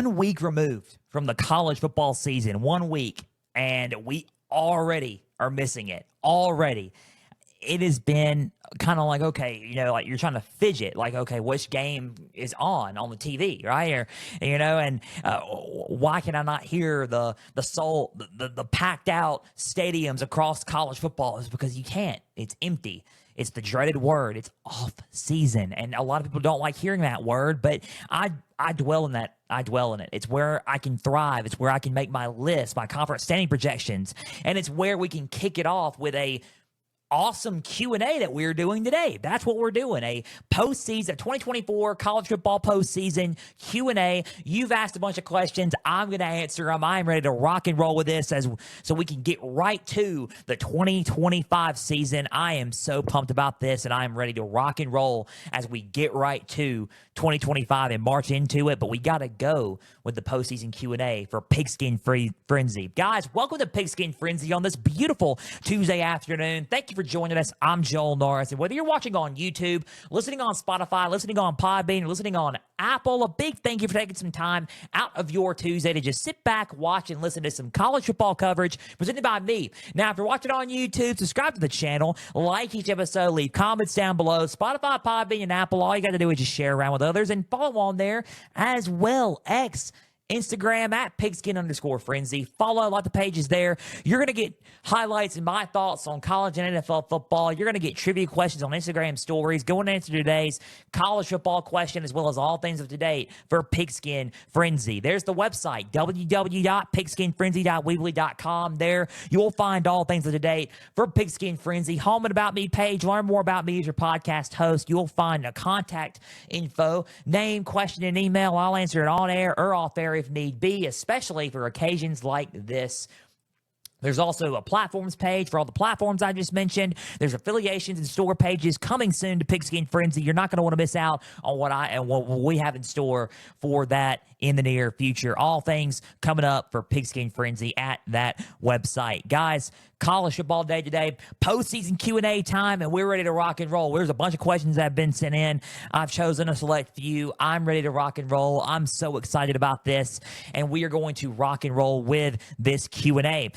1 week removed from the college football season, 1 week, and we already are missing it. Already. It has been kind of like, okay, like you're trying to fidget, like, okay, which game is on the TV, right? Or, and why can I not hear the packed out stadiums across college football? Is because you can't. It's empty. It's the dreaded word. It's off season. And a lot of people don't like hearing that word, but I dwell in that. I dwell in it. It's where I can thrive. It's where I can make my list, my conference standing projections. And it's where we can kick it off with a awesome Q&A that we're doing today. That's what we're doing, a postseason, 2024 college football postseason Q&A. You've asked a bunch of questions. I'm going to answer them. I'm ready to rock and roll with this so we can get right to the 2025 season. I am so pumped about this, and I'm ready to rock and roll as we get right to 2025 and march into it. But we got to go with the postseason Q&A for Pigskin Frenzy. Guys, welcome to Pigskin Frenzy on this beautiful Tuesday afternoon. Thank you for joining us. I'm Joel Norris, and whether you're watching on YouTube, listening on Spotify, listening on Podbean, or listening on Apple, a big thank you for taking some time out of your Tuesday to just sit back, watch, and listen to some college football coverage presented by me. Now, if you're watching on YouTube, subscribe to the channel, like each episode, leave comments down below. Spotify, Podbean, and Apple, all you got to do is just share around with others and follow on there as well. Instagram at pigskin_frenzy. Follow, like the pages there. You're going to get highlights and my thoughts on college and NFL football. You're going to get trivia questions on Instagram stories. Go and answer today's college football question as well as all things up to date for Pigskin Frenzy. There's the website, www.pigskinfrenzy.weebly.com. There you'll find all things up to date for Pigskin Frenzy. Home and About Me page. Learn more about me as your podcast host. You'll find a contact info, name, question, and email. I'll answer it on air or off air if need be, especially for occasions like this. There's also a platforms page for all the platforms I just mentioned. There's affiliations and store pages coming soon to Pigskin Frenzy. You're not going to want to miss out on what we have in store for that in the near future. All things coming up for Pigskin Frenzy at that website. Guys, college football day today, postseason Q&A time, and we're ready to rock and roll. There's a bunch of questions that have been sent in. I've chosen a select few. I'm ready to rock and roll. I'm so excited about this, and we are going to rock and roll with this Q&A.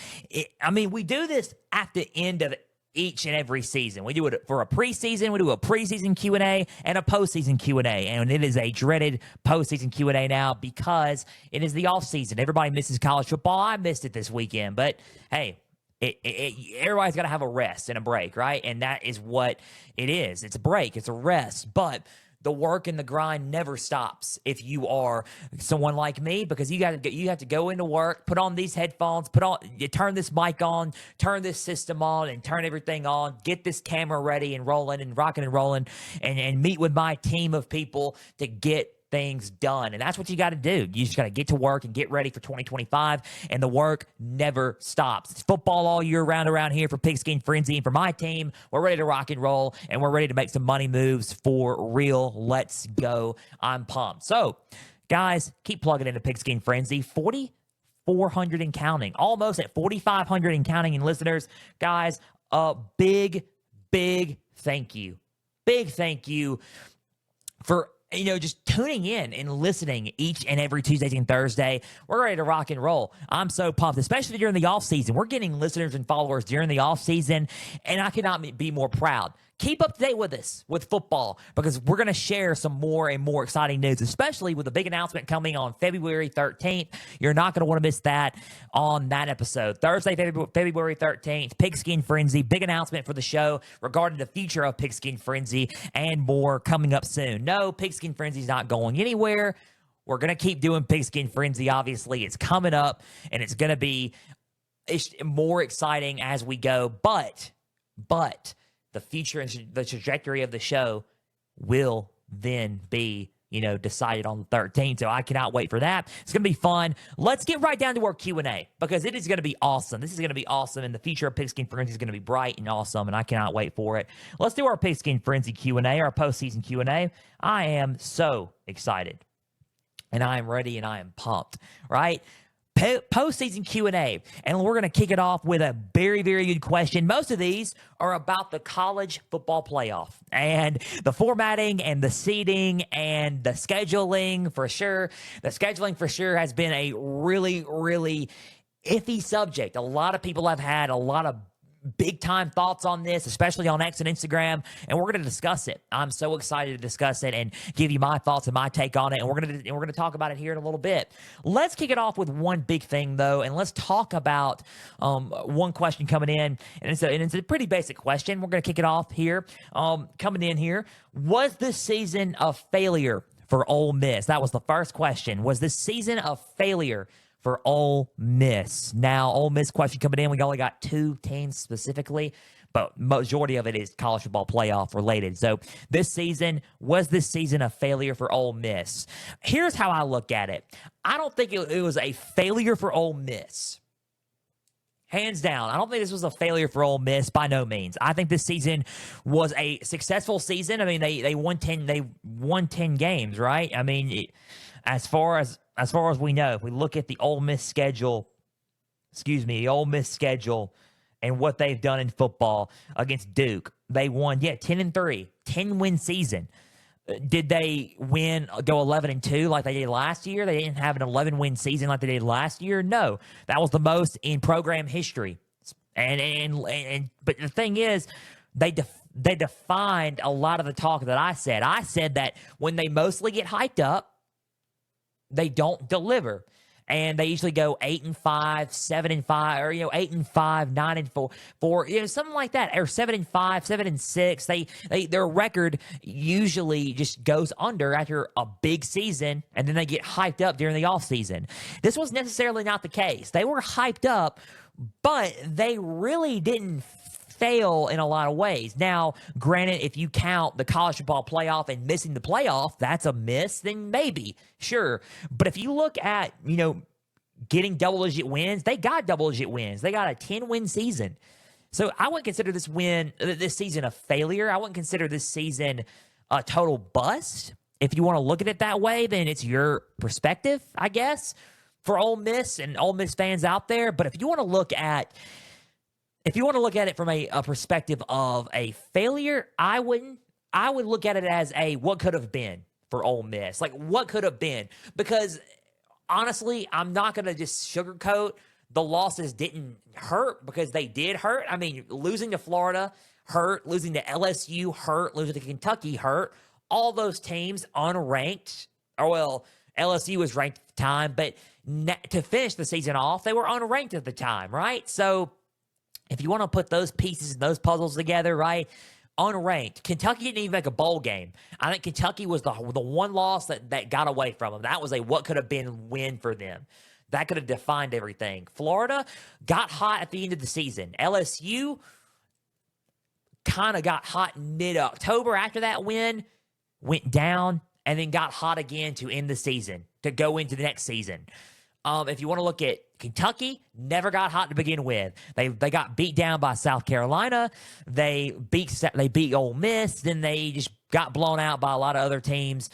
We do this at the end of each and every season. We do it for a preseason. We do a preseason Q&A and a postseason Q&A, and it is a dreaded postseason Q&A now because it is the off season. Everybody misses college football. I missed it this weekend, but hey, everybody's got to have a rest and a break, right? And that is what it is. It's a break. It's a rest, but the work and the grind never stops if you are someone like me, because you have to go into work, put on these headphones, you turn this mic on, turn this system on, and turn everything on, get this camera ready and rolling and rocking and rolling, and meet with my team of people to get things done. And that's what you got to do. You just got to get to work and get ready for 2025, and the work never stops. It's football all year round around here for Pigskin Frenzy, and for my team, we're ready to rock and roll, and we're ready to make some money moves for real. Let's go. I'm pumped. So, guys, keep plugging into Pigskin Frenzy. 4,400 and counting. Almost at 4,500 and counting in listeners. Guys, a big thank you. Big thank you for just tuning in and listening each and every Tuesday and Thursday. We're ready to rock and roll. I'm so pumped, especially during the off season. We're getting listeners and followers during the off season, and I cannot be more proud. Keep up to date with us with football, because we're going to share some more and more exciting news, especially with a big announcement coming on February 13th. You're not going to want to miss that on that episode. Thursday, February 13th, Pigskin Frenzy, big announcement for the show regarding the future of Pigskin Frenzy and more coming up soon. No, Pigskin Frenzy is not going anywhere. We're going to keep doing Pigskin Frenzy, obviously. It's coming up, and it's going to be more exciting as we go, but the future and the trajectory of the show will then be, decided on the 13th. So I cannot wait for that. It's going to be fun. Let's get right down to our Q&A, because it is going to be awesome. This is going to be awesome, and the future of Pigskin Frenzy is going to be bright and awesome, and I cannot wait for it. Let's do our Pigskin Frenzy Q&A, our postseason Q&A. I am so excited, and I am ready, and I am pumped, right? postseason Q&A, and we're going to kick it off with a very, very good question. Most of these are about the college football playoff and the formatting and the seeding and the scheduling for sure. The scheduling for sure has been a really, really iffy subject. A lot of people have had a lot of big time thoughts on this, especially on X and Instagram, and we're going to discuss it. I'm so excited to discuss it and give you my thoughts and my take on it, and we're going to talk about it here in a little bit. Let's kick it off with one big thing though, and let's talk about one question coming in, and it's a pretty basic question. We're going to kick it off here. Coming in here, was this season a failure for Ole Miss? That was the first question. Was this season a failure for Ole Miss? Now, Ole Miss question coming in. We only got 2 teams specifically, but majority of it is college football playoff related. So was this season a failure for Ole Miss? Here's how I look at it. I don't think it was a failure for Ole Miss. Hands down, I don't think this was a failure for Ole Miss by no means. I think this season was a successful season. I mean, they won 10 games, right? I mean, as far as we know, if we look at the Ole Miss schedule, and what they've done in football against Duke, they won 10-3, 10-win season. Did they go 11-2 like they did last year? They didn't have an 11-win season like they did last year. No, that was the most in program history. But the thing is, they defined a lot of the talk that I said. I said that when they mostly get hyped up, they don't deliver. And they usually go 8-5, 7-5, or 8-5, 9-4, something like that, or 7-5, 7-6. Their record usually just goes under after a big season, and then they get hyped up during the off season. This was necessarily not the case. They were hyped up, but they really didn't fail in a lot of ways. Now, granted, if you count the college football playoff and missing the playoff, that's a miss, then maybe, sure. But if you look at, getting double-digit wins, they got double-digit wins. They got a 10-win season. So I wouldn't consider this season a failure. I wouldn't consider this season a total bust. If you want to look at it that way, then it's your perspective, I guess, for Ole Miss and Ole Miss fans out there. But if you want to look at it from a perspective of a failure, I would look at it as what could have been for Ole Miss. Like, what could have been? Because, honestly, I'm not going to just sugarcoat the losses didn't hurt, because they did hurt. I mean, losing to Florida hurt. Losing to LSU hurt. Losing to Kentucky hurt. All those teams unranked. LSU was ranked at the time, but to finish the season off, they were unranked at the time, right? So if you want to put those pieces and those puzzles together, right, unranked. Kentucky didn't even make a bowl game. I think Kentucky was the one loss that got away from them. That was a what could have been win for them. That could have defined everything. Florida got hot at the end of the season. LSU kind of got hot mid-October after that win, went down, and then got hot again to end the season, to go into the next season. If you want to look at Kentucky, never got hot to begin with. They got beat down by South Carolina. They beat Ole Miss. Then they just got blown out by a lot of other teams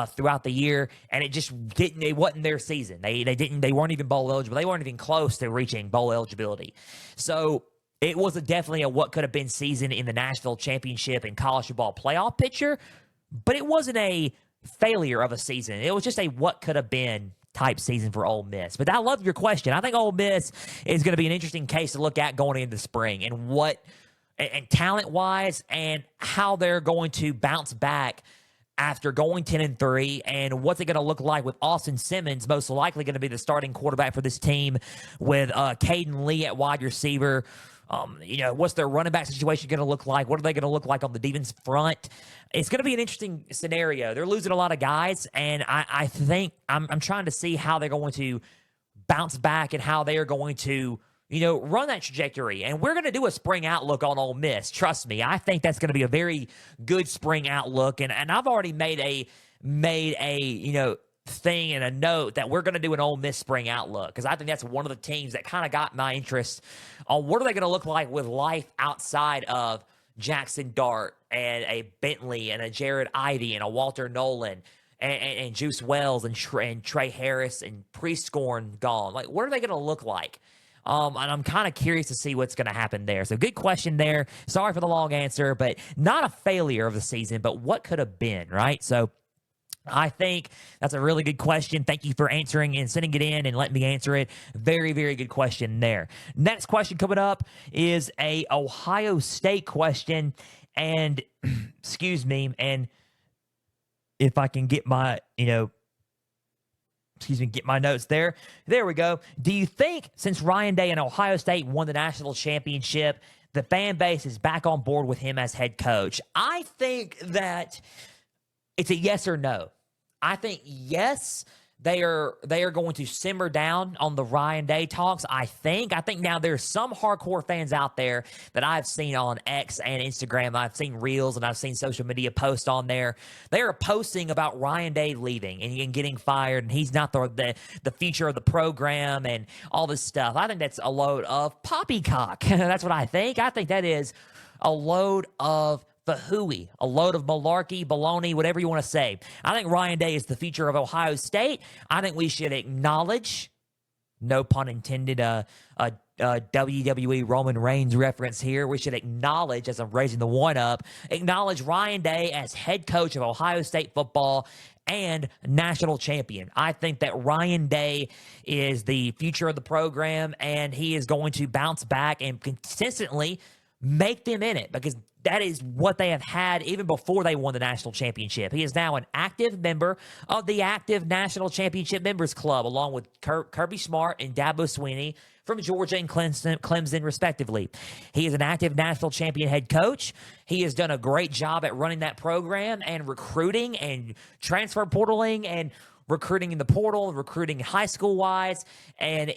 throughout the year, and it just didn't. It wasn't their season. They weren't even bowl eligible. They weren't even close to reaching bowl eligibility. So it was definitely a what could have been season in the National Championship and college football playoff picture, but it wasn't a failure of a season. It was just a what could have been type season for Ole Miss. But I love your question. I think Ole Miss is going to be an interesting case to look at going into the spring, and talent-wise, and how they're going to bounce back after going 10-3, and what's it going to look like with Austin Simmons most likely going to be the starting quarterback for this team, with Caden Lee at wide receiver. What's their running back situation going to look like? What are they going to look like on the defense front? It's going to be an interesting scenario. They're losing a lot of guys, and I think I'm trying to see how they're going to bounce back and how they are going to, run that trajectory. And we're going to do a spring outlook on Ole Miss. Trust me, I think that's going to be a very good spring outlook. And I've already made a thing and a note that we're going to do an Ole Miss spring outlook, because I think that's one of the teams that kind of got my interest on what are they going to look like with life outside of Jackson Dart and a Bentley and a Jared Ivey and a Walter Nolan. and Juice Wells and Trey Harris and Prescorn gone. Like, what are they going to look like? And I'm kind of curious to see what's going to happen there. So good question there. Sorry for the long answer, but not a failure of the season, but what could have been, right? So I think that's a really good question. Thank you for answering and sending it in and letting me answer it. Very, very good question there. Next question coming up is a Ohio State question. And excuse me, and if I can get my, get my notes there. There we go. Do you think since Ryan Day and Ohio State won the national championship, the fan base is back on board with him as head coach? I think that it's a yes or no. I think yes, they are going to simmer down on the Ryan Day talks. I think now there's some hardcore fans out there that I've seen on X and Instagram. I've seen reels and I've seen social media posts on there. They are posting about Ryan Day leaving and getting fired, and he's not the future of the program and all this stuff. I think that's a load of poppycock. That's what I think. I think that is a load of hooey, a load of malarkey, baloney, whatever you want to say. I think Ryan Day is the future of Ohio State. I think we should acknowledge, no pun intended, a WWE Roman Reigns reference here. We should acknowledge, as I'm raising the one up, acknowledge Ryan Day as head coach of Ohio State football and national champion. I think that Ryan Day is the future of the program, and he is going to bounce back and consistently make them in it, because that is what they have had even before they won the national championship. He is now an active member of the active national championship members club, along with Kirby Smart and Dabo Swinney from Georgia and Clemson, respectively. He is an active national champion head coach. He has done a great job at running that program and recruiting and transfer portaling and recruiting in the portal, recruiting high school-wise, and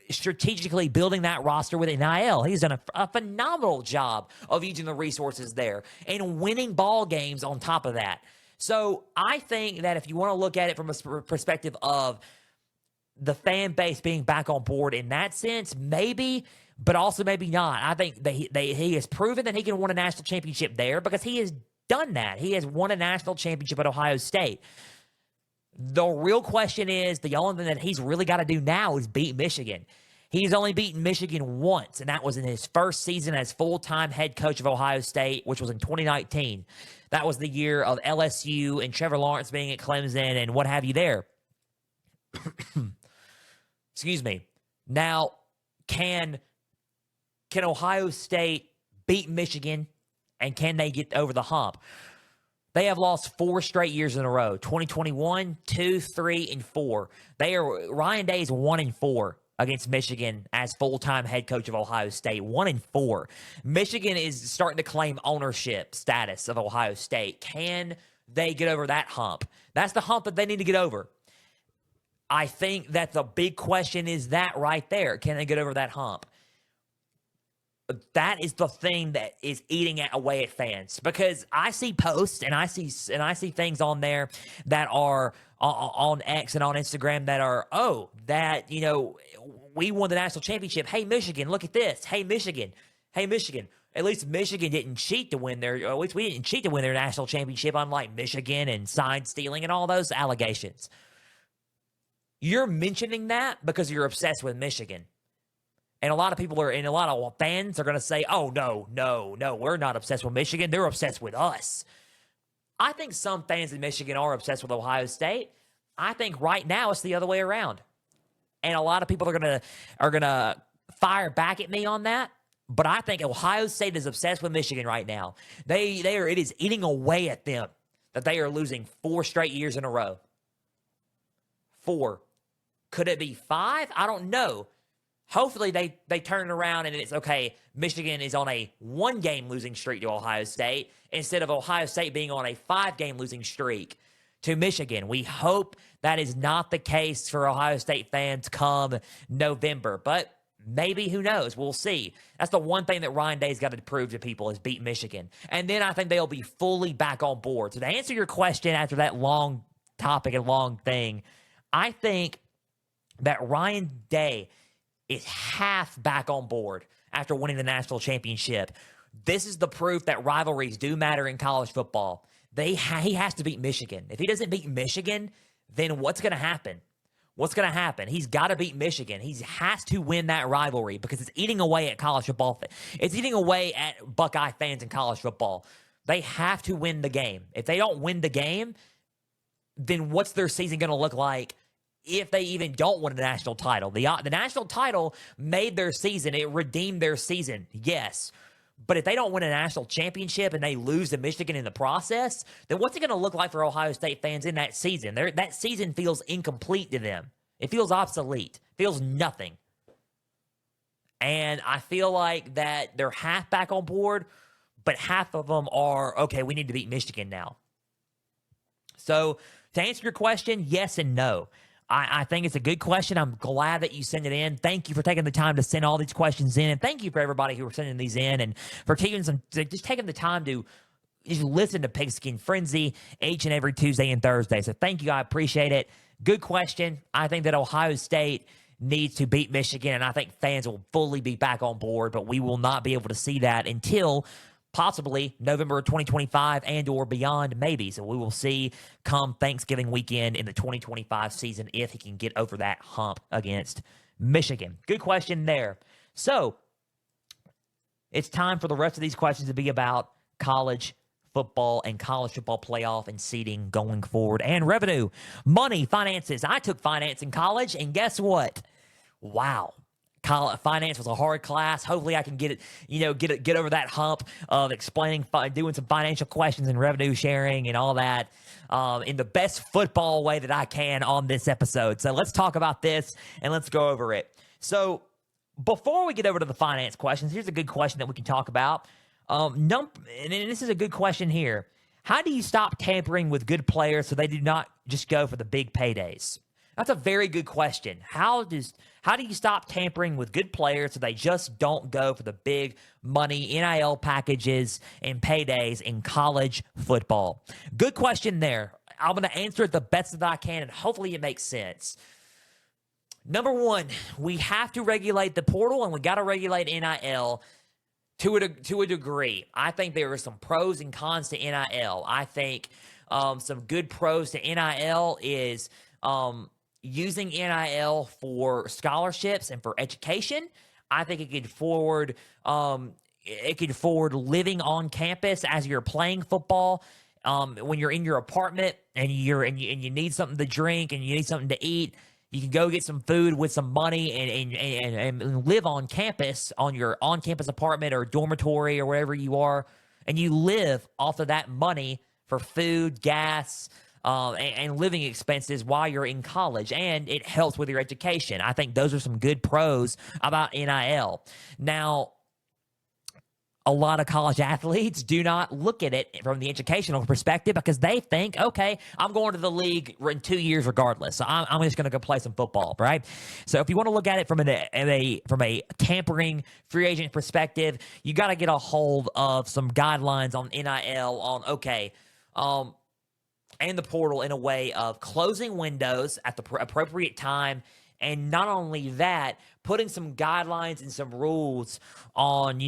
strategically building that roster with NIL. He's done a phenomenal job of using the resources there and winning ball games on top of that. So I think that if you want to look at it from a perspective of the fan base being back on board in that sense, maybe, but also maybe not. I think that he has proven that he can win a national championship there, because he has done that. He has won a national championship at Ohio State. The real question is, the only thing that he's really got to do now is beat Michigan. He's only beaten Michigan once, and that was in his first season as full-time head coach of Ohio State, which was in 2019. That was the year of LSU and Trevor Lawrence being at Clemson and what have you there. Excuse me. Now, can Ohio State beat Michigan, and can they get over the hump? They have lost 4 straight years in a row. 2021, 2, 3, and 4. Ryan Day is 1-4 against Michigan as full-time head coach of Ohio State. 1-4. Michigan is starting to claim ownership status of Ohio State. Can they get over that hump? That's the hump that they need to get over. I think that the big question is that right there. Can they get over that hump? That is the thing that is eating away at fans, because I see posts and I see things on there that are on X and on Instagram that are, we won the national championship. Hey, Michigan, look at this. Hey, Michigan. At least Michigan didn't cheat to win at least we didn't cheat to win their national championship, unlike Michigan and sign stealing and all those allegations. You're mentioning that because you're obsessed with Michigan. And a lot of people a lot of fans are going to say, oh, no, we're not obsessed with Michigan. They're obsessed with us. I think some fans in Michigan are obsessed with Ohio State. I think right now it's the other way around. And a lot of people are gonna fire back at me on that. But I think Ohio State is obsessed with Michigan right now. It is eating away at them that they are losing 4 straight years in a row. 4. Could it be 5? I don't know. Hopefully they turn it around and it's okay. Michigan is on a 1-game losing streak to Ohio State instead of Ohio State being on a 5-game losing streak to Michigan. We hope that is not the case for Ohio State fans come November, but maybe, who knows? We'll see. That's the one thing that Ryan Day's got to prove to people, is beat Michigan. And then I think they'll be fully back on board. So to answer your question after that long topic and long thing, I think that Ryan Day is half back on board after winning the national championship. This is the proof that rivalries do matter in college football. he has to beat Michigan. If he doesn't beat Michigan, then what's going to happen? What's going to happen? He's got to beat Michigan. He has to win that rivalry because it's eating away at college football. It's eating away at Buckeye fans in college football. They have to win the game. If they don't win the game, then what's their season going to look like if they even don't win a national title? The national title made their season. It redeemed their season, yes. But if they don't win a national championship and they lose to Michigan in the process, then what's it going to look like for Ohio State fans in that season? That season feels incomplete to them. It feels obsolete. It feels nothing. And I feel like that they're half back on board, but half of them are, okay, we need to beat Michigan now. So to answer your question, yes and no. I think it's a good question. I'm glad that you sent it in. Thank you for taking the time to send all these questions in. And thank you for everybody who are sending these in and for just taking the time to just listen to Pigskin Frenzy each and every Tuesday and Thursday. So thank you. I appreciate it. Good question. I think that Ohio State needs to beat Michigan, and I think fans will fully be back on board, but we will not be able to see that until possibly November 2025 and or beyond, maybe. So we will see come Thanksgiving weekend in the 2025 season if he can get over that hump against Michigan. Good question there. So it's time for the rest of these questions to be about college football and college football playoff and seeding going forward and revenue, money, finances. I took finance in college, and guess what? Wow. Finance was a hard class. Hopefully I can get it, get over that hump of explaining, doing some financial questions and revenue sharing and all that in the best football way that I can on this episode. So let's talk about this and let's go over it. So before we get over to the finance questions, here's a good question that we can talk about. And this is a good question here. How do you stop tampering with good players so they do not just go for the big paydays? That's a very good question. How do you stop tampering with good players so they just don't go for the big money NIL packages and paydays in college football? Good question there. I'm going to answer it the best that I can, and hopefully it makes sense. Number one, we have to regulate the portal, and we got to regulate NIL to a degree. I think there are some pros and cons to NIL. I think some good pros to NIL is using NIL for scholarships and for education. I think it could forward living on campus as you're playing football. When you're in your apartment and you need something to drink and you need something to eat, you can go get some food with some money and live on campus, on your on-campus apartment or dormitory or wherever you are, and you live off of that money for food, gas, and living expenses while you're in college, and it helps with your education. I think those are some good pros about NIL. Now, a lot of college athletes do not look at it from the educational perspective because they think, okay, I'm going to the league in 2 years regardless, so I'm just going to go play some football, right? So if you want to look at it from a tampering free agent perspective, you got to get a hold of some guidelines on NIL and the portal in a way of closing windows at the appropriate time, and not only that, putting some guidelines and some rules on,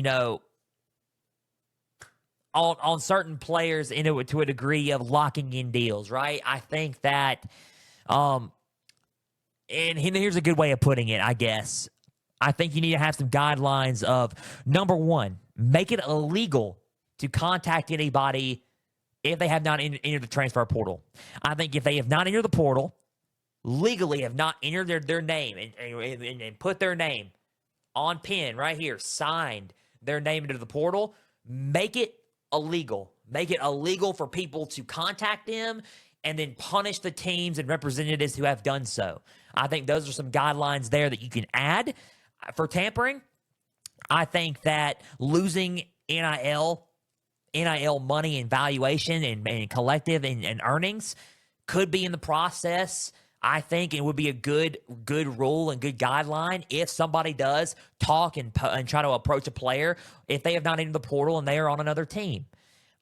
on certain players to a degree of locking in deals, right? I think that, and here's a good way of putting it, I guess. I think you need to have some guidelines of, number one, make it illegal to contact anybody if they have not entered the transfer portal. I think if they have not entered the portal, legally have not entered their name and put their name on pen right here, signed their name into the portal, make it illegal. Make it illegal for people to contact them and then punish the teams and representatives who have done so. I think those are some guidelines there that you can add for tampering. I think that losing NIL money and valuation and collective and earnings could be in the process. I think it would be a good rule and good guideline if somebody does talk and try to approach a player if they have not entered the portal and they are on another team.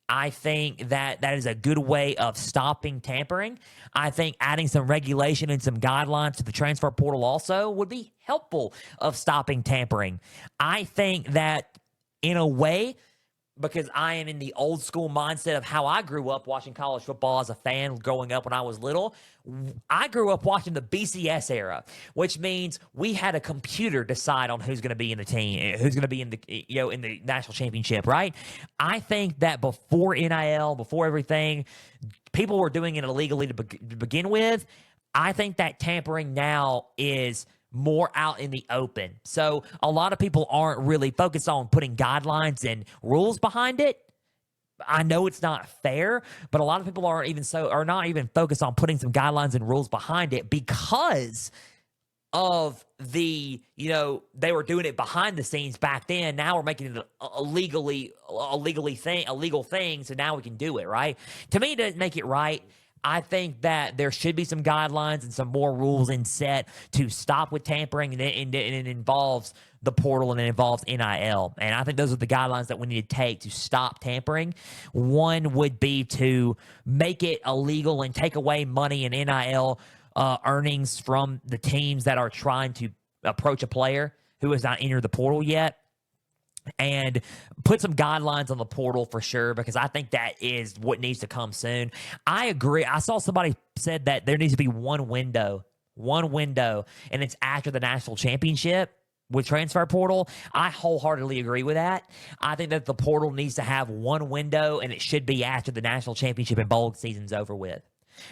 I think that is a good way of stopping tampering. I think adding some regulation and some guidelines to the transfer portal also would be helpful of stopping tampering. I think that in a way, because I am in the old school mindset of how I grew up watching college football as a fan growing up when I was little. I grew up watching the BCS era, which means we had a computer decide on who's going to be in the team, who's going to be in the in the national championship, right? I think that before NIL, before everything, people were doing it illegally to begin with. I think that tampering now is more out in the open. So a lot of people aren't really focused on putting guidelines and rules behind it. I know it's not fair, but a lot of people are not even focused on putting some guidelines and rules behind it because of the, they were doing it behind the scenes back then. Now we're making it a legal thing, so now we can do it, right? To me, it doesn't make it right. I think that there should be some guidelines and some more rules in set to stop with tampering, and it involves the portal and it involves NIL. And I think those are the guidelines that we need to take to stop tampering. One would be to make it illegal and take away money and NIL earnings from the teams that are trying to approach a player who has not entered the portal yet. And put some guidelines on the portal for sure, because I think that is what needs to come soon. I agree. I saw somebody said that there needs to be one window, and it's after the national championship with transfer portal. I wholeheartedly agree with that. I think that the portal needs to have one window, and it should be after the national championship and bowl season's over with.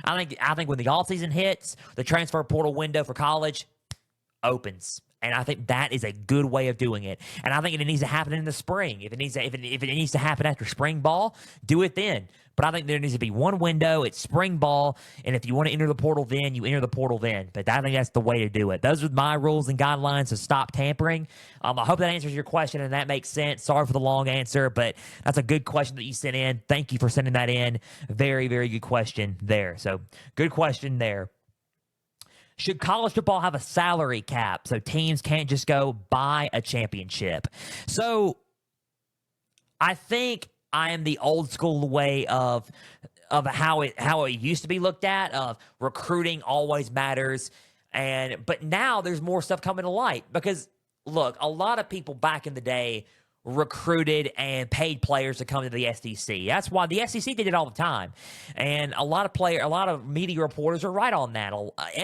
I think when the offseason hits, the transfer portal window for college opens. And I think that is a good way of doing it. And I think it needs to happen in the spring. If it needs to happen after spring ball, do it then. But I think there needs to be one window. It's spring ball. And if you want to enter the portal then, you enter the portal then. But I think that's the way to do it. Those are my rules and guidelines to stop tampering. I hope that answers your question and that makes sense. Sorry for the long answer, but that's a good question that you sent in. Thank you for sending that in. Very, very good question there. So good question there. Should college football have a salary cap so teams can't just go buy a championship? So I think I am the old school way of how it used to be looked at, of recruiting always matters. But now there's more stuff coming to light because, look, a lot of people back in the day recruited and paid players to come to the SEC. That's why the SEC did it all the time. And a lot of media reporters are right on that.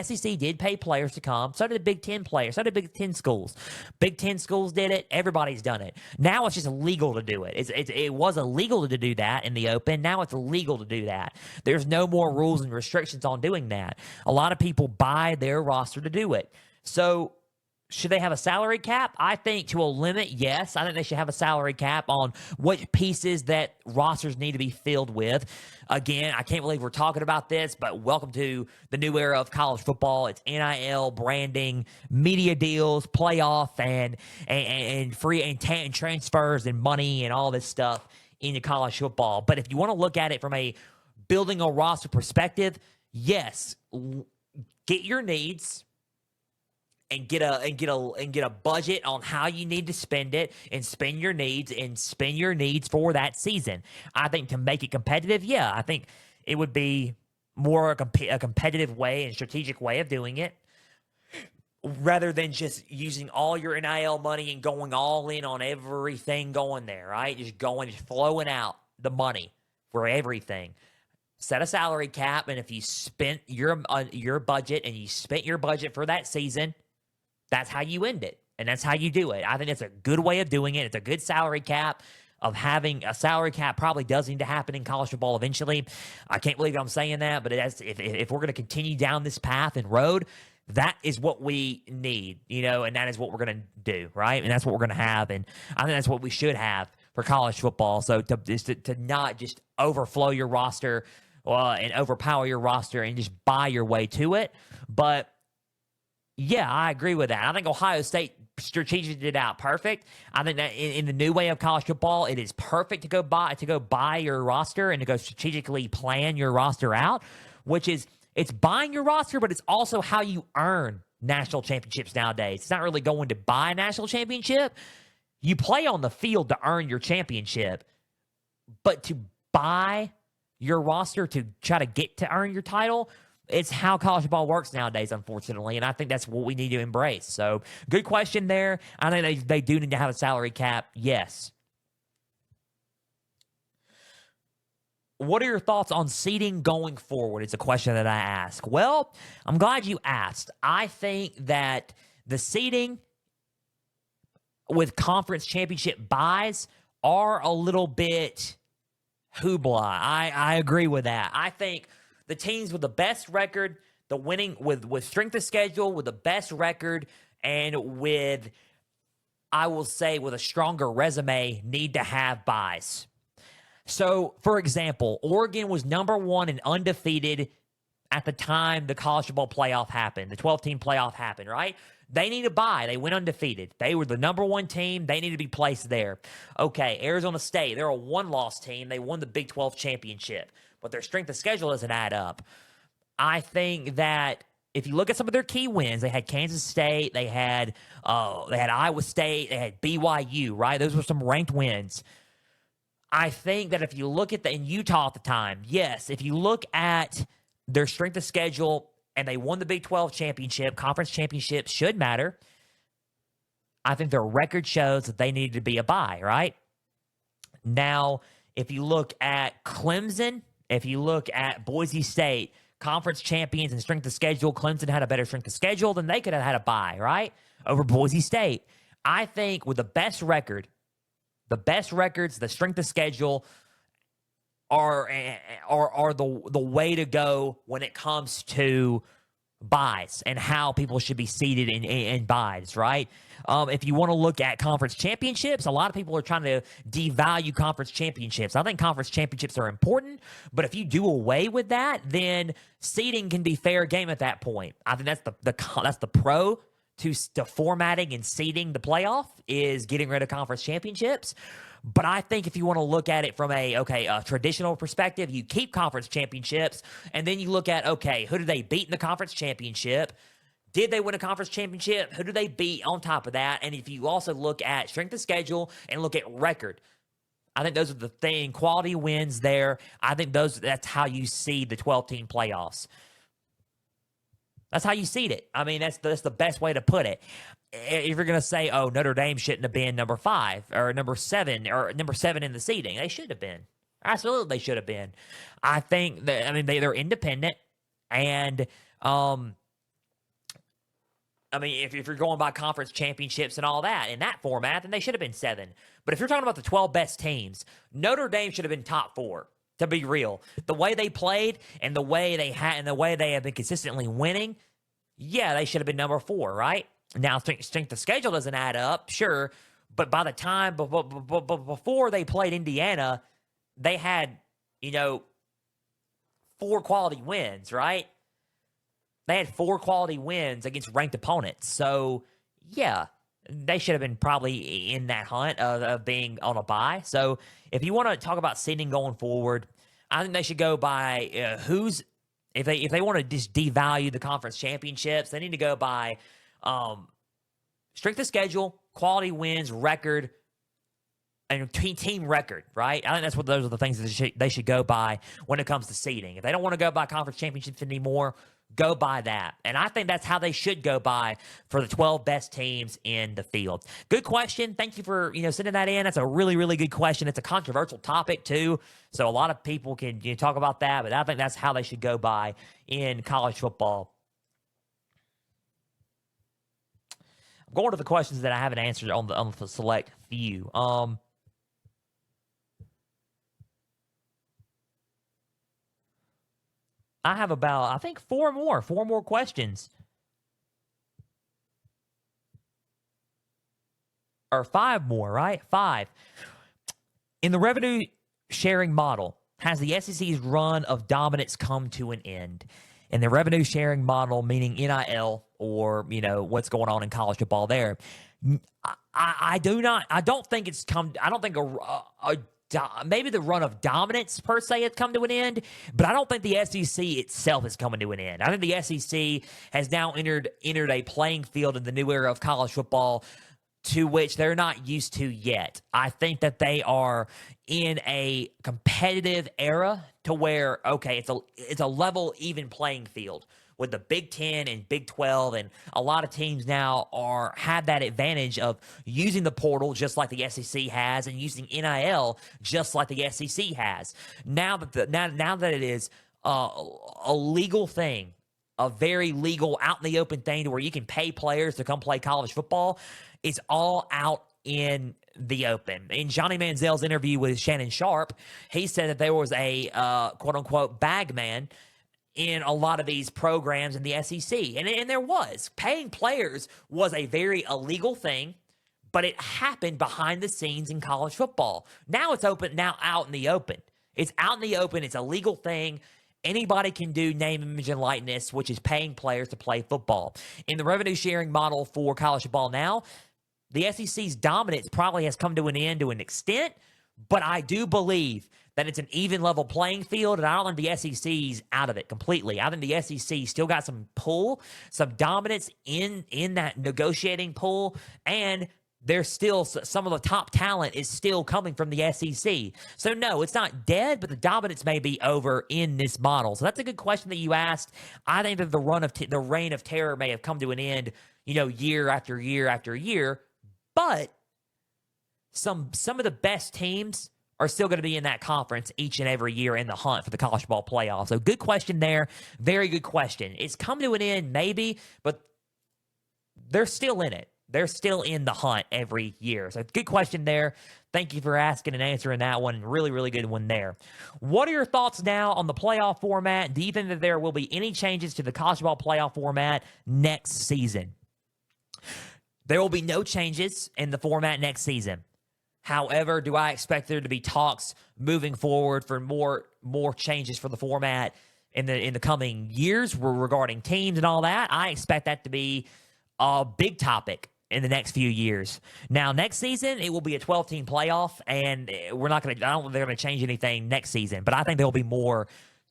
SEC did pay players to come. So did the Big Ten players. So did Big Ten schools. Big Ten schools did it. Everybody's done it. Now it's just illegal to do it. It was illegal to do that in the open. Now it's illegal to do that. There's no more rules and restrictions on doing that. A lot of people buy their roster to do it. So should they have a salary cap? I think to a limit, yes. I think they should have a salary cap on what pieces that rosters need to be filled with. Again, I can't believe we're talking about this, but welcome to the new era of college football. It's NIL, branding, media deals, playoff, and free and transfers and money and all this stuff into college football. But if you want to look at it from a building a roster perspective, yes, get your needs and get a budget on how you need to spend it and spend your needs for that season. I think to make it competitive, yeah, I think it would be more a competitive way and strategic way of doing it rather than just using all your NIL money and going all in on everything going there, right? Just flowing out the money for everything. Set a salary cap, and if you spent your budget and you spent your budget for that season, that's how you end it, and that's how you do it. I think that's a good way of doing it. It's a good salary cap. Of having a salary cap probably does need to happen in college football eventually. I can't believe I'm saying that, but if we're going to continue down this path and road, that is what we need, and that is what we're going to do, right? And that's what we're going to have, and I think that's what we should have for college football. So to not just overflow your roster and overpower your roster and just buy your way to it, but yeah, I agree with that. I think Ohio State strategically did out perfect. I think that in the new way of college football, it is perfect to go buy your roster and to go strategically plan your roster out, which is it's buying your roster, but it's also how you earn national championships nowadays. It's not really going to buy a national championship. You play on the field to earn your championship, but to buy your roster to try to get to earn your title, it's how college football works nowadays, unfortunately, and I think that's what we need to embrace. So, good question there. I think they do need to have a salary cap, yes. what are your thoughts on seeding going forward? It's a question that I ask. Well, I'm glad you asked. I think that the seeding with conference championship buys are a little bit hoopla. I agree with that. I think the teams with the best record, the winning with strength of schedule, with the best record, and with, I will say, with a stronger resume, need to have buys. So, for example, Oregon was number 1 and undefeated at the time the college football playoff happened, the 12-team playoff happened, right? They need a bye. They went undefeated. They were the number 1 team. They need to be placed there. Okay, Arizona State, they're a one-loss team. They won the Big 12 championship, but their strength of schedule doesn't add up. I think that if you look at some of their key wins, they had Kansas State, they had Iowa State, they had BYU, right? Those were some ranked wins. I think that if you look at in Utah at the time, yes, if you look at their strength of schedule and they won the Big 12 championship, conference championship should matter. I think their record shows that they needed to be a bye, right? Now, if you look at Clemson, if you look at Boise State, conference champions and strength of schedule, Clemson had a better strength of schedule, than they could have had a bye, right? Over Boise State. I think with the best records, the strength of schedule are the way to go when it comes to buys and how people should be seated in buys, right? If you want to look at conference championships, a lot of people are trying to devalue conference championships. I think conference championships are important, but if you do away with that, then seeding can be fair game at that point. I think that's the pro to formatting and seeding the playoff, is getting rid of conference championships. But I think if you want to look at it from a traditional perspective, you keep conference championships, and then you look at, okay, who did they beat in the conference championship? Did they win a conference championship? Who did they beat on top of that? And if you also look at strength of schedule and look at record, I think those are the thing. Quality wins there. I think that's how you see the 12-team playoffs. That's how you seed it. I mean, that's the best way to put it. If you're going to say, oh, Notre Dame shouldn't have been number 5 or number 7 in the seeding, they should have been. Absolutely, they should have been. I think that, I mean, they're independent, and if you're going by conference championships and all that in that format, then they should have been 7. But if you're talking about the 12 best teams, Notre Dame should have been top 4. To be real, the way they played and the way they have been consistently winning, yeah, they should have been number 4, right? Now, strength of schedule doesn't add up, sure, but by the time before they played Indiana, they had 4 quality wins, right? They had 4 quality wins against ranked opponents, so yeah, they should have been probably in that hunt of being on a bye. So if you want to talk about seeding going forward, I think they should go by if they want to just devalue the conference championships, they need to go by strength of schedule, quality wins, record, and team record, right? I think those are the things that they should go by when it comes to seeding. If they don't want to go by conference championships anymore, go by that. And I think that's how they should go by for the 12 best teams in the field. Good question. Thank you for sending that in. That's a really, really good question. It's a controversial topic too, so a lot of people can talk about that, but I think that's how they should go by in college football. I'm going to the questions that I haven't answered on the select few. I have about, I think, 4 more questions. Or 5 more, right? 5. In the revenue sharing model, has the SEC's run of dominance come to an end? In the revenue sharing model, meaning NIL or, what's going on in college football there, I don't think it's come, I don't think maybe the run of dominance per se has come to an end, but I don't think the SEC itself is coming to an end. I think the SEC has now entered a playing field in the new era of college football to which they're not used to yet. I think that they are in a competitive era to where, okay, it's a level, even playing field with the Big Ten and Big 12, and a lot of teams now have that advantage of using the portal just like the SEC has and using NIL just like the SEC has. Now that it is a legal thing, a very legal, out in the open thing to where you can pay players to come play college football, it's all out in the open. In Johnny Manziel's interview with Shannon Sharp, he said that there was a quote-unquote bag man in a lot of these programs in the SEC. And there was. Paying players was a very illegal thing, but it happened behind the scenes in college football. Now it's out in the open. It's out in the open. It's a legal thing. Anybody can do name, image, and likeness, which is paying players to play football. In the revenue sharing model for college football now, the SEC's dominance probably has come to an end to an extent, but I do believe that it's an even level playing field, and I don't think the SEC's out of it completely. I think the SEC still got some pull, some dominance in that negotiating pool, and there's still some of the top talent is still coming from the SEC. So no, it's not dead, but the dominance may be over in this model. So that's a good question that you asked. I think that the reign of terror may have come to an end, year after year after year, but some of the best teams are still going to be in that conference each and every year in the hunt for the college football playoff. So good question there. Very good question. It's come to an end maybe, but they're still in it. They're still in the hunt every year. So good question there. Thank you for asking and answering that one. Really, really good one there. What are your thoughts now on the playoff format? Do you think that there will be any changes to the college football playoff format next season? There will be no changes in the format next season. However, do I expect there to be talks moving forward for more changes for the format in the coming years regarding teams and all that? I expect that to be a big topic in the next few years. Now, next season, it will be a 12-team playoff, and I don't think they're going to change anything next season, but I think there will be more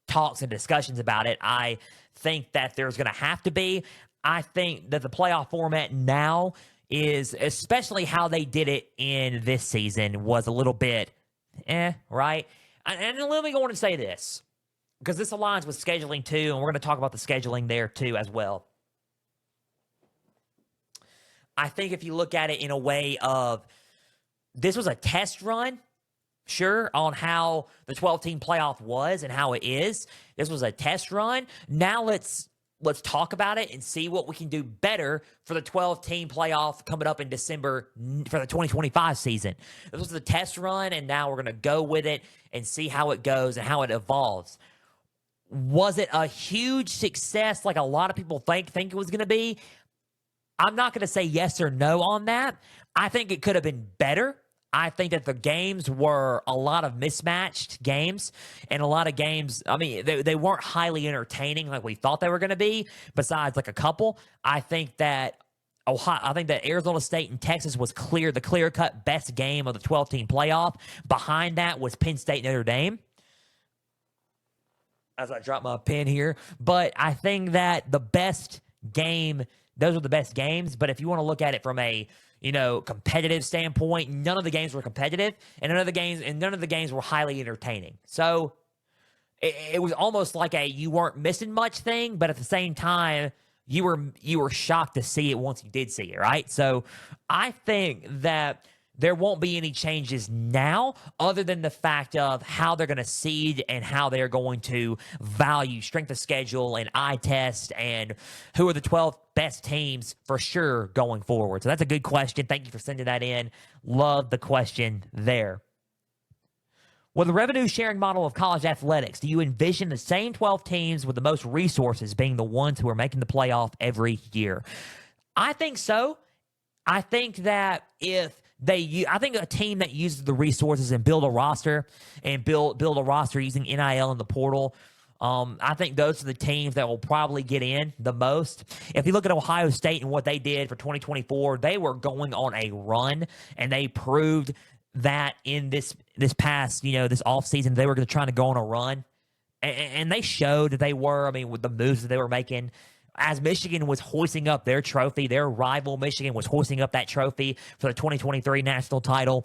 talks and discussions about it. I think that there's going to have to be. I think that the playoff format now is, especially how they did it in this season, was a little bit right? And let me go on and say this, because this aligns with scheduling too, and we're going to talk about the scheduling there too as well. I think if you look at it in a way of, this was a test run, sure, on how the 12-team playoff was and how it is. This was a test run. Now let's talk about it and see what we can do better for the 12-team playoff coming up in December for the 2025 season. This was the test run, and now we're going to go with it and see how it goes and how it evolves. Was it a huge success like a lot of people think it was going to be? I'm not going to say yes or no on that. I think it could have been better. I think that the games were a lot of mismatched games, and a lot of games, they weren't highly entertaining like we thought they were going to be, besides like a couple. I think that Arizona State and Texas was the clear-cut best game of the 12-team playoff. Behind that was Penn State Notre Dame, as I drop my pen here. But I think that the best game, those are the best games. But if you want to look at it from a competitive standpoint, none of the games were competitive, and none of the games were highly entertaining. So it was almost like you weren't missing much thing, but at the same time, you were shocked to see it once you did see it, right? So I think that there won't be any changes now, other than the fact of how they're going to seed and how they're going to value strength of schedule and eye test and who are the 12 best teams for sure going forward. So that's a good question. Thank you for sending that in. Love the question there. With the revenue sharing model of college athletics, do you envision the same 12 teams with the most resources being the ones who are making the playoff every year? I think so. I think that I think a team that uses the resources and build a roster using NIL and the portal, I think those are the teams that will probably get in the most. If you look at Ohio State and what they did for 2024, they were going on a run, and they proved that in this past, this offseason, they were trying to go on a run. And they showed that they were, with the moves that they were making. As Michigan was hoisting up their trophy, their rival Michigan was hoisting up that trophy for the 2023 national title.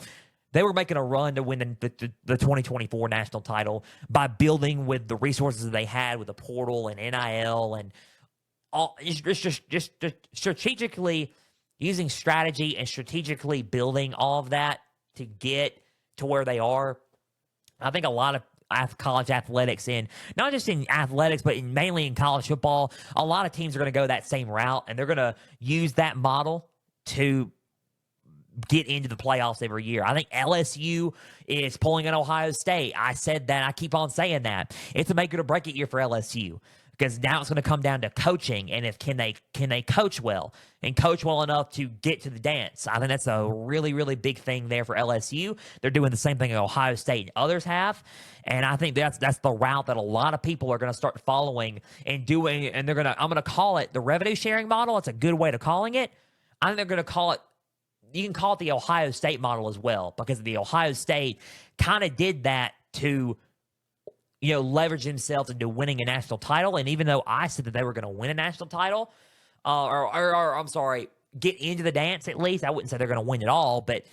They were making a run to win the 2024 national title by building with the resources that they had with the portal and NIL and just strategically using strategy and strategically building all of that to get to where they are. I think a lot of college athletics, in not just in athletics, but mainly in college football, a lot of teams are going to go that same route, and they're going to use that model to get into the playoffs every year. I think LSU is pulling an Ohio State. I said that. I keep on saying that. It's a make it or break it year for LSU, because now it's going to come down to coaching, and if can they coach well and coach well enough to get to the dance. I think that's a really, really big thing there for LSU. They're doing the same thing that Ohio State and others have, and I think that's the route that a lot of people are going to start following and doing, and I'm going to call it the revenue sharing model. It's a good way to calling it. I think they're going to call it, you can call it the Ohio State model as well, because the Ohio State kind of did that to leverage themselves into winning a national title. And even though I said that they were going to win a national title, or I'm sorry, get into the dance at least. I wouldn't say they're going to win it all, but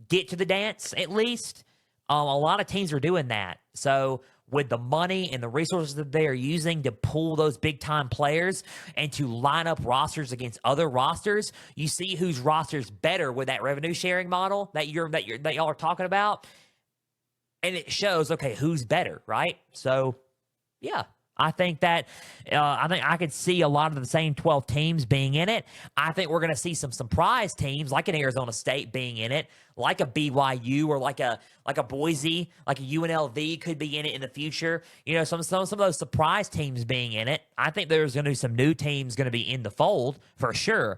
get to the dance at least. A lot of teams are doing that. So with the money and the resources that they are using to pull those big-time players and to line up rosters against other rosters, you see whose roster's better with that revenue-sharing model that y'all are talking about. And it shows, okay, who's better, right? So, yeah, I think that I could see a lot of the same 12 teams being in it. I think we're going to see some surprise teams like an Arizona State being in it, like a BYU or like a Boise, like a UNLV could be in it in the future. Some of those surprise teams being in it. I think there's going to be some new teams going to be in the fold for sure.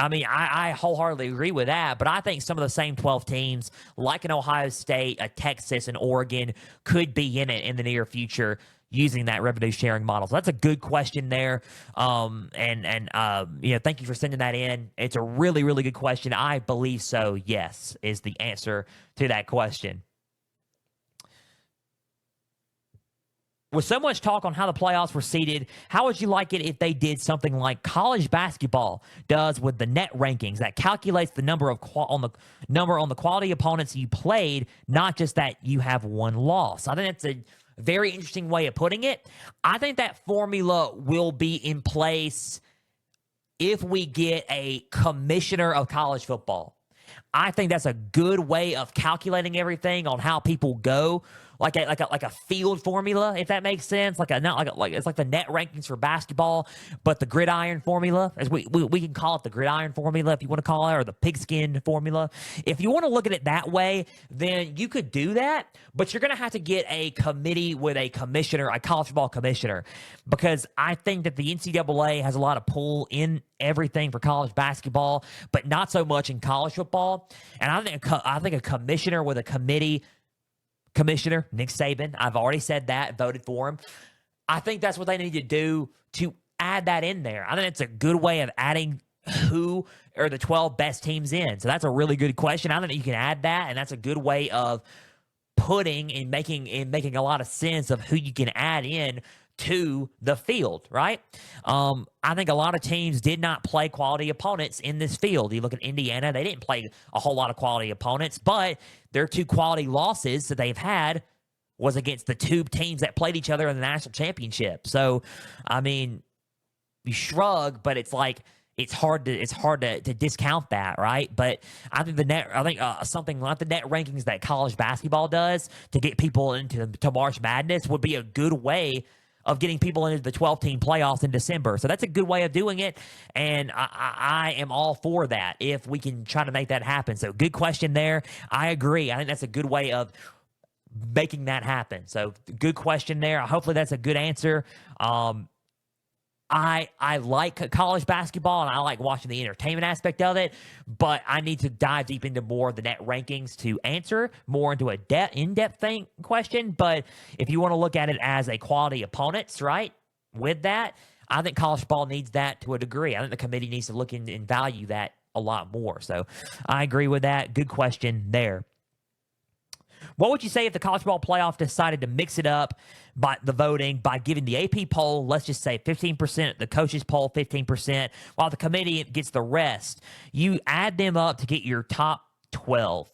I mean, I wholeheartedly agree with that, but I think some of the same 12 teams, like an Ohio State, a Texas, and Oregon, could be in it in the near future using that revenue sharing model. So that's a good question there. Thank you for sending that in. It's a really, really good question. I believe so, yes, is the answer to that question. With so much talk on how the playoffs were seeded, how would you like it if they did something like college basketball does with the net rankings that calculates the number on the quality opponents you played, not just that you have one loss? I think that's a very interesting way of putting it. I think that formula will be in place if we get a commissioner of college football. I think that's a good way of calculating everything on how people go, like a field formula, if that makes sense. It's like the net rankings for basketball, but the gridiron formula, as we can call it, the gridiron formula if you want to call it, or the pigskin formula. If you want to look at it that way, then you could do that, but you're going to have to get a committee with a commissioner, a college football commissioner, because I think that the NCAA has a lot of pull in everything for college basketball, but not so much in college football. And I think a commissioner with a commissioner, Nick Saban, I've already said that, voted for him. I think that's what they need to do to add that in there. I think it's a good way of adding who are the 12 best teams in. So that's a really good question. I think you can add that, and that's a good way of putting and making a lot of sense of who you can add in to the field, right? I think a lot of teams did not play quality opponents in this field. You look at Indiana, they didn't play a whole lot of quality opponents, but their two quality losses that they've had was against the two teams that played each other in the national championship. So, I mean, you shrug, but it's like it's hard to discount that, right? But I think something like the net rankings that college basketball does to get people into March Madness would be a good way of getting people into the 12-team playoffs in December. So that's a good way of doing it, and I am all for that if we can try to make that happen. So good question there. I agree. I think that's a good way of making that happen. So good question there. Hopefully that's a good answer. I like college basketball, and I like watching the entertainment aspect of it, but I need to dive deep into more of the net rankings to answer more into a in-depth question. But if you want to look at it as a quality opponents, right, with that, I think college ball needs that to a degree. I think the committee needs to look in and value that a lot more. So I agree with that. Good question there. What would you say if the college ball playoff decided to mix it up by the voting by giving the AP poll, let's just say 15%, the coaches poll 15%, while the committee gets the rest? You add them up to get your top 12.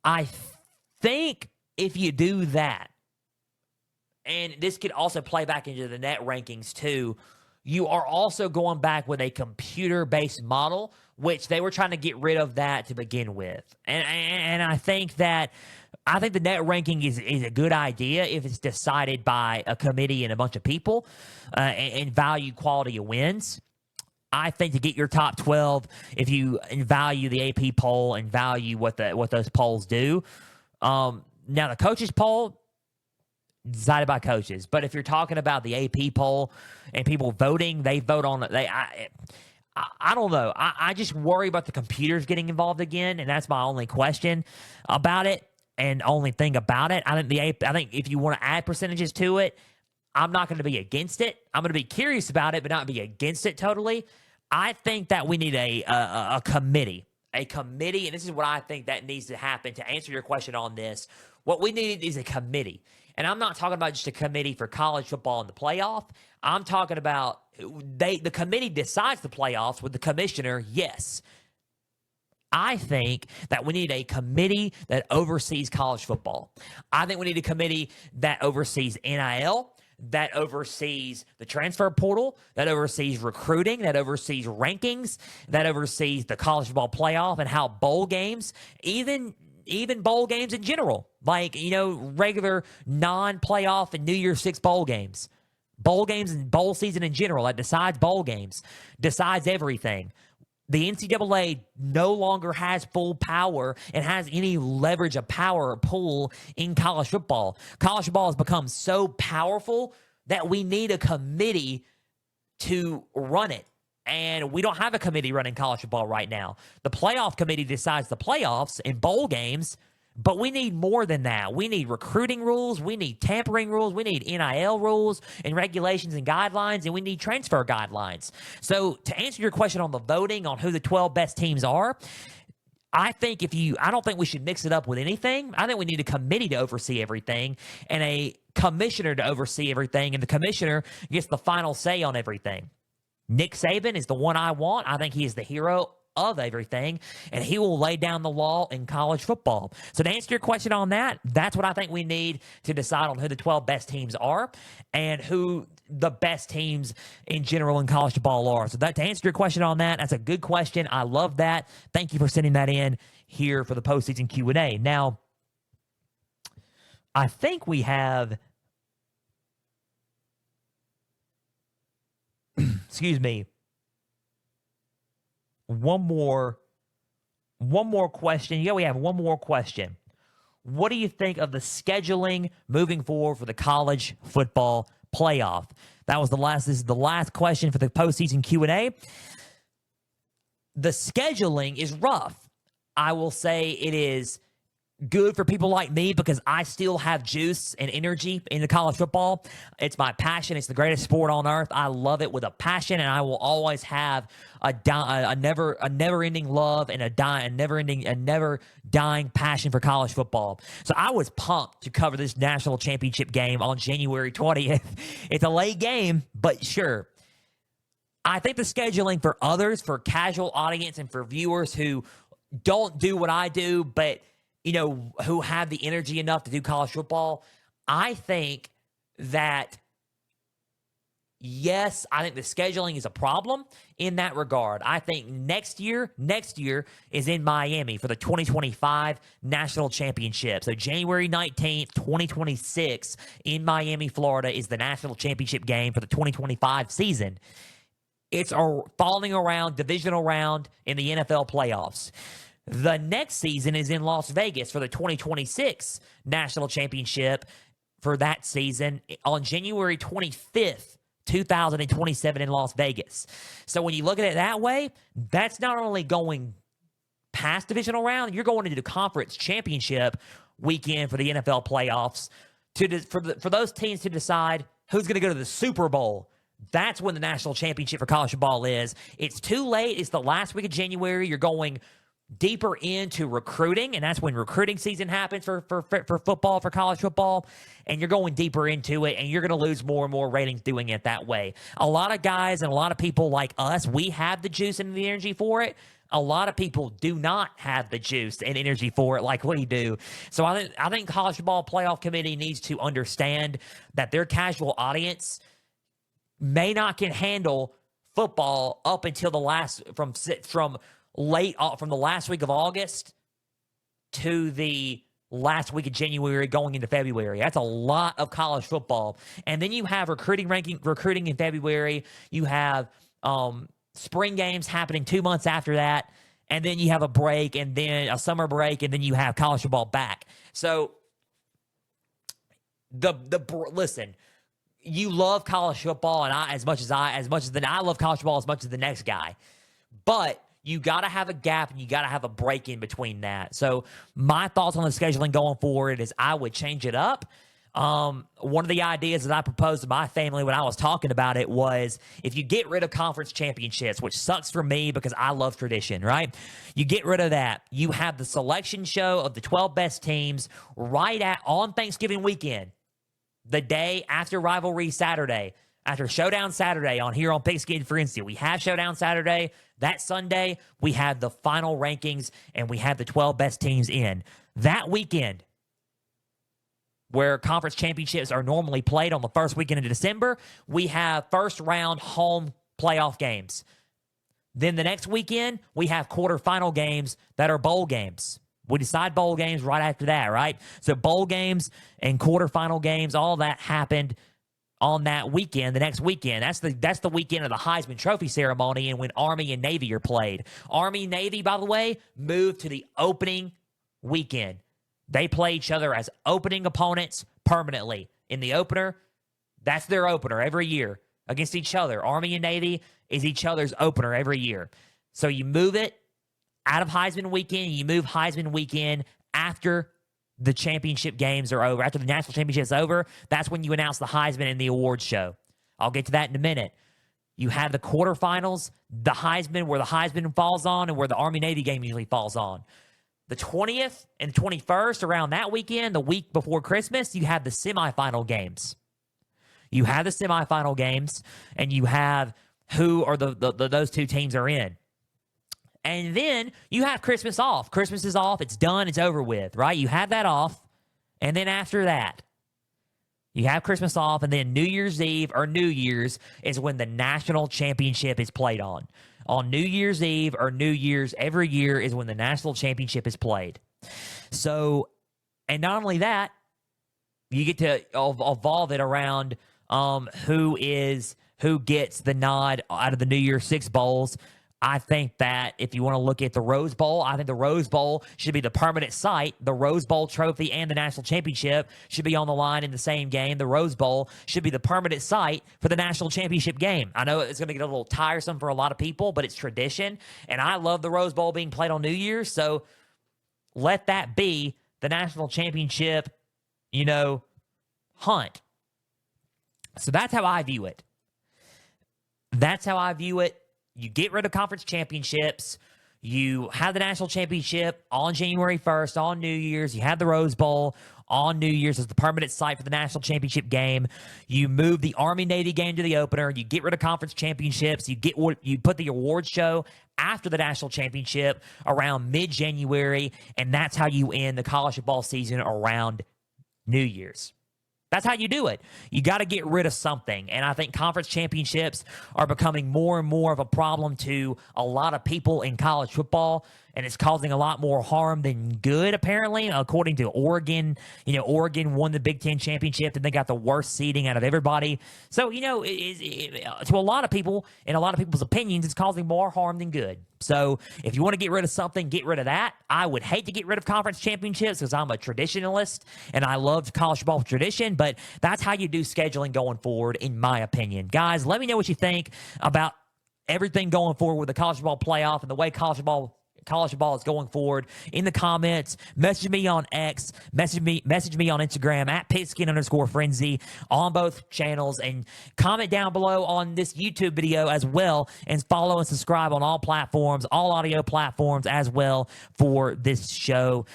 I think if you do that, and this could also play back into the net rankings too, you are also going back with a computer-based model, which they were trying to get rid of that to begin with. And I think the net ranking is a good idea if it's decided by a committee and a bunch of people and value quality of wins. I think to get your top 12, if you value the AP poll and value what those polls do. Now, the coaches poll, decided by coaches. But if you're talking about the AP poll and people voting, they vote on it. I don't know. I just worry about the computers getting involved again, and that's my only question about it and only thing about it. I think if you want to add percentages to it, I'm not going to be against it. I'm going to be curious about it, but not be against it totally. I think that we need a committee. A committee, and this is what I think that needs to happen to answer your question on this. What we need is a committee. And I'm not talking about just a committee for college football in the playoff. I'm talking about the committee decides the playoffs with the commissioner, yes. I think that we need a committee that oversees college football. I think we need a committee that oversees NIL, that oversees the transfer portal, that oversees recruiting, that oversees rankings, that oversees the college football playoff and how bowl games, even bowl games in general, like, regular non-playoff and New Year's Six bowl games and bowl season in general, that decides bowl games, decides everything. The NCAA no longer has full power and has any leverage of power or pull in college football. College football has become so powerful that we need a committee to run it. And we don't have a committee running college football right now. The playoff committee decides the playoffs and bowl games, but we need more than that. We need recruiting rules. We need tampering rules. We need NIL rules and regulations and guidelines, and we need transfer guidelines. So to answer your question on the voting on who the 12 best teams are, I don't think we should mix it up with anything. I think we need a committee to oversee everything and a commissioner to oversee everything, and the commissioner gets the final say on everything. Nick Saban is the one I want. I think he is the hero of everything, and he will lay down the law in college football. So to answer your question on that, that's what I think we need to decide on who the 12 best teams are and who the best teams in general in college football are. So to answer your question on that, that's a good question. I love that. Thank you for sending that in here for the postseason Q&A. Now, I think we have excuse me, one more question. Yeah, we have one more question. What do you think of the scheduling moving forward for the college football playoff? This is the last question for the postseason Q&A. The scheduling is rough. I will say it is good for people like me because I still have juice and energy into college football. It's my passion. It's the greatest sport on earth. I love it with a passion, and I will always have a never-ending love and a never dying passion for college football. So I was pumped to cover this national championship game on January 20th. It's a late game, but sure. I think the scheduling for others, for casual audience, and for viewers who don't do what I do, but who have the energy enough to do college football, I think that, yes, I think the scheduling is a problem in that regard. I think next year is in Miami for the 2025 National Championship. So January 19th, 2026 in Miami, Florida is the National Championship game for the 2025 season. It's a falling around divisional round in the NFL playoffs. The next season is in Las Vegas for the 2026 National Championship for that season on January 25th, 2027 in Las Vegas. So when you look at it that way, that's not only going past divisional round, you're going into the conference championship weekend for the NFL playoffs for those teams to decide who's going to go to the Super Bowl. That's when the national championship for college football is. It's too late. It's the last week of January. You're going deeper into recruiting, and that's when recruiting season happens for football, for college football, and you're going deeper into it, and you're going to lose more and more ratings doing it that way. A lot of guys and a lot of people like us, we have the juice and the energy for it. A lot of people do not have the juice and energy for it like we do. So I think College Football Playoff Committee needs to understand that their casual audience may not can handle football up until the last from the last week of August to the last week of January going into February. That's a lot of college football. And then you have recruiting in February. You have spring games happening 2 months after that. And then you have a break and then a summer break, and then you have college football back. So listen, you love college football, and I love college football as much as the next guy. But you got to have a gap, and you got to have a break in between that. So my thoughts on the scheduling going forward is I would change it up. One of the ideas that I proposed to my family when I was talking about it was if you get rid of conference championships, which sucks for me because I love tradition, right? You get rid of that. You have the selection show of the 12 best teams on Thanksgiving weekend, the day after Rivalry Saturday, after Showdown Saturday here on Pigskin Frenzy. We have Showdown Saturday. That Sunday, we have the final rankings, and we have the 12 best teams in. That weekend, where conference championships are normally played on the first weekend of December, we have first-round home playoff games. Then the next weekend, we have quarterfinal games that are bowl games. We decide bowl games right after that, right? So bowl games and quarterfinal games, all that happened on that weekend, the next weekend. That's the weekend of the Heisman Trophy ceremony and when Army and Navy are played. Army and Navy, by the way, moved to the opening weekend. They play each other as opening opponents permanently. In the opener, that's their opener every year against each other. Army and Navy is each other's opener every year. So you move it out of Heisman weekend. You move Heisman weekend after the championship games are over. After the national championship is over, that's when you announce the Heisman and the awards show. I'll get to that in a minute. You have the quarterfinals, the Heisman, where the Heisman falls on and where the Army-Navy game usually falls on. The 20th and 21st, around that weekend, the week before Christmas, you have the semifinal games. You have the semifinal games, and you have who are those two teams are in. And then you have Christmas off. Christmas is off. It's done. It's over with, right? You have that off. And then after that, you have Christmas off. And then New Year's Eve or New Year's is when the national championship is played on. On New Year's Eve or New Year's every year is when the national championship is played. So, and not only that, you get to evolve it around who gets the nod out of the New Year's Six bowls. I think that if you want to look at the Rose Bowl, I think the Rose Bowl should be the permanent site. The Rose Bowl trophy and the national championship should be on the line in the same game. The Rose Bowl should be the permanent site for the national championship game. I know it's going to get a little tiresome for a lot of people, but it's tradition. And I love the Rose Bowl being played on New Year's. So let that be the national championship, hunt. So that's how I view it. You get rid of conference championships. You have the national championship on January 1st, on New Year's. You have the Rose Bowl on New Year's as the permanent site for the national championship game. You move the Army-Navy game to the opener. You get rid of conference championships. You put the awards show after the national championship around mid-January, and that's how you end the college football season around New Year's. That's how you do it. You got to get rid of something. And I think conference championships are becoming more and more of a problem to a lot of people in college football. And it's causing a lot more harm than good, apparently, according to Oregon. Oregon won the Big Ten championship, and they got the worst seeding out of everybody. So, to a lot of people, in a lot of people's opinions, it's causing more harm than good. So, if you want to get rid of something, get rid of that. I would hate to get rid of conference championships because I'm a traditionalist, and I love college football tradition, but that's how you do scheduling going forward, in my opinion. Guys, let me know what you think about everything going forward with the college football playoff and the way college football is going forward in the comments. Message me on X, message me on Instagram at Pigskin_Frenzy on both channels, and comment down below on this YouTube video as well, and follow and subscribe on all platforms, all audio platforms as well for this show.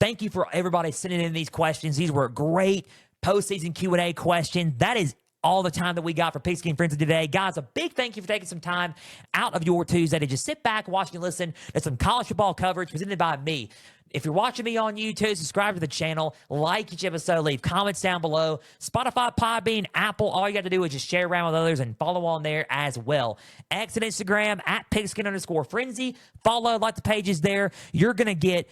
Thank you for everybody sending in these questions. These were great postseason Q&A questions. That is all the time that we got for Pigskin Frenzy today. Guys, a big thank you for taking some time out of your Tuesday to just sit back, watch and listen to some college football coverage presented by me. If you're watching me on YouTube, subscribe to the channel, like each episode, leave comments down below. Spotify, Podbean, Apple, all you got to do is just share around with others and follow on there as well. X and Instagram at pigskin_frenzy. Follow, like the pages there. You're going to get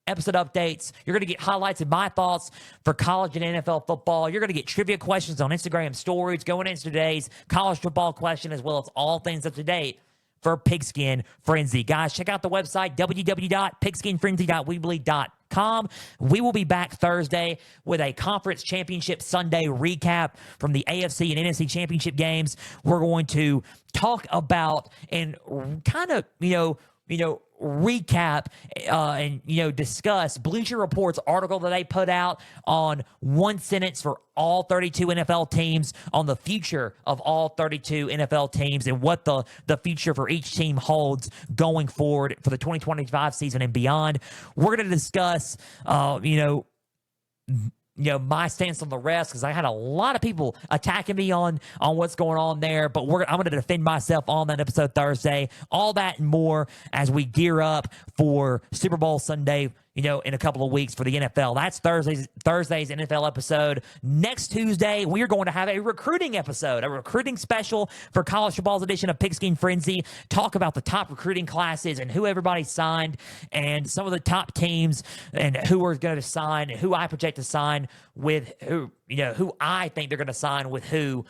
episode updates. You're going to get highlights of my thoughts for college and NFL football. You're going to get trivia questions on Instagram stories going into today's college football question, as well as all things up to date for Pigskin Frenzy. Guys, check out the website, www.pigskinfrenzy.weebly.com. We will be back Thursday with a Conference Championship Sunday recap from the AFC and NFC Championship games. We're going to talk about and kind of, recap and discuss Bleacher Report's article that they put out on one sentence for all 32 NFL teams, on the future of all 32 NFL teams and what the future for each team holds going forward for the 2025 season and beyond. We're going to discuss my stance on the refs, because I had a lot of people attacking me on what's going on there, but I'm going to defend myself on that episode Thursday. All that and more as we gear up for Super Bowl Sunday, in a couple of weeks for the NFL. That's Thursday's NFL episode. Next Tuesday, we are going to have a recruiting episode, a recruiting special for college football's edition of Pigskin Frenzy. Talk about the top recruiting classes and who everybody signed and some of the top teams and who are going to sign and who I project to sign with who I think they're going to sign with who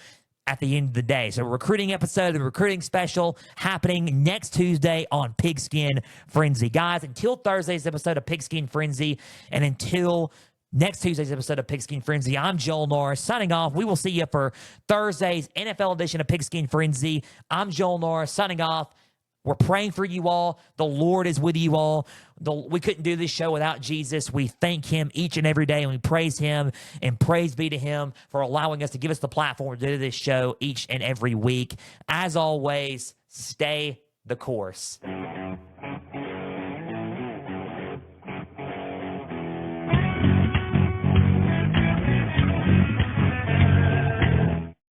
at the end of the day. So recruiting episode, the recruiting special happening next Tuesday on Pigskin Frenzy. Guys, until Thursday's episode of Pigskin Frenzy and until next Tuesday's episode of Pigskin Frenzy, I'm Joel Norris signing off. We will see you for Thursday's NFL edition of Pigskin Frenzy. I'm Joel Norris signing off. We're praying for you all. The Lord is with you all. We couldn't do this show without Jesus. We thank him each and every day, and we praise him, and praise be to him for allowing us to give us the platform to do this show each and every week. As always, stay the course.